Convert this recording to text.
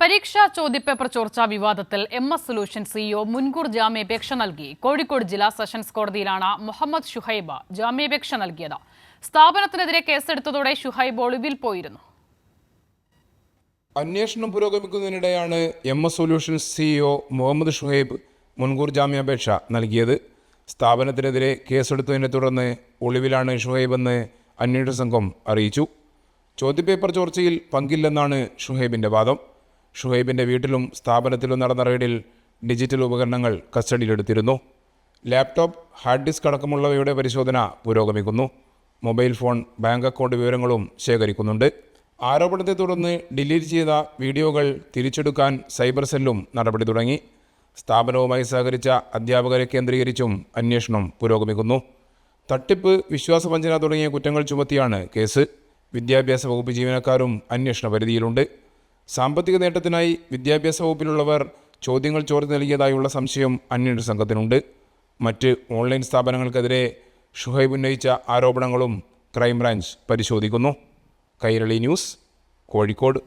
പരീക്ഷാ ചോദ്യപേപ്പർ ചോർച്ചാ വിവാദത്തിൽ MS സൊല്യൂഷൻ CEO മുൻകൂർ ജാമ്യാപേക്ഷ നൽകി. കോഴിക്കോട് ജില്ലാ സെഷൻസ് കോടതിയിലാണ് മുഹമ്മദ് ഷുഹൈബ് ജാമ്യാപേക്ഷ നൽകിയത്. സ്ഥാപനത്തിനെതിരെ കേസെടുത്തതോടെ ഷുഹൈബ് ഒളിവിൽ പോയിരുന്നു. അന്വേഷണം പുരോഗമിക്കുന്നതിനിടെയാണ് MS Solution CEO Muhammad Shuhaib മുൻകൂർ ജാമ്യാപേക്ഷ നൽകിയത്. സ്ഥാപനത്തിനെതിരെ കേസെടുത്തതിനെ തുടർന്ന് ഒളിവിലാണ് ഷുഹൈബ് എന്ന് അന്വേഷണ സംഘം അറിയിച്ചു. ചോദ്യപേപ്പർ ചോർച്ചയിൽ പങ്കില്ലെന്നാണ് ഷുഹൈബിൻ്റെ വാദം. ഷുഹൈബിൻ്റെ വീട്ടിലും സ്ഥാപനത്തിലും നടന്ന റെയ്ഡിൽ ഡിജിറ്റൽ ഉപകരണങ്ങൾ കസ്റ്റഡിയിലെടുത്തിരുന്നു. ലാപ്ടോപ്പ്, ഹാർഡ് ഡിസ്ക് അടക്കമുള്ളവയുടെ പരിശോധന പുരോഗമിക്കുന്നു. മൊബൈൽ ഫോൺ, ബാങ്ക് അക്കൗണ്ട് വിവരങ്ങളും ശേഖരിക്കുന്നുണ്ട്. ആരോപണത്തെ തുടർന്ന് ഡിലീറ്റ് ചെയ്ത വീഡിയോകൾ തിരിച്ചെടുക്കാൻ സൈബർ സെല്ലും നടപടി തുടങ്ങി. സ്ഥാപനവുമായി സഹകരിച്ച അധ്യാപകരെ കേന്ദ്രീകരിച്ചും അന്വേഷണം പുരോഗമിക്കുന്നു. തട്ടിപ്പ്, വിശ്വാസവഞ്ചന തുടങ്ങിയ കുറ്റങ്ങൾ ചുമത്തിയാണ് കേസ്. വിദ്യാഭ്യാസ വകുപ്പ് ജീവനക്കാരും അന്വേഷണ പരിധിയിലുണ്ട്. സാമ്പത്തിക നേട്ടത്തിനായി വിദ്യാഭ്യാസ വകുപ്പിലുള്ളവർ ചോദ്യങ്ങൾ ചോർത്തി നൽകിയതായുള്ള സംശയം അന്വേഷണ സംഘത്തിനുണ്ട്. മറ്റ് ഓൺലൈൻ സ്ഥാപനങ്ങൾക്കെതിരെ ഷുഹൈബ് ഉന്നയിച്ച ആരോപണങ്ങളും ക്രൈംബ്രാഞ്ച് പരിശോധിക്കുന്നു. കൈരളി ന്യൂസ്, കോഴിക്കോട്.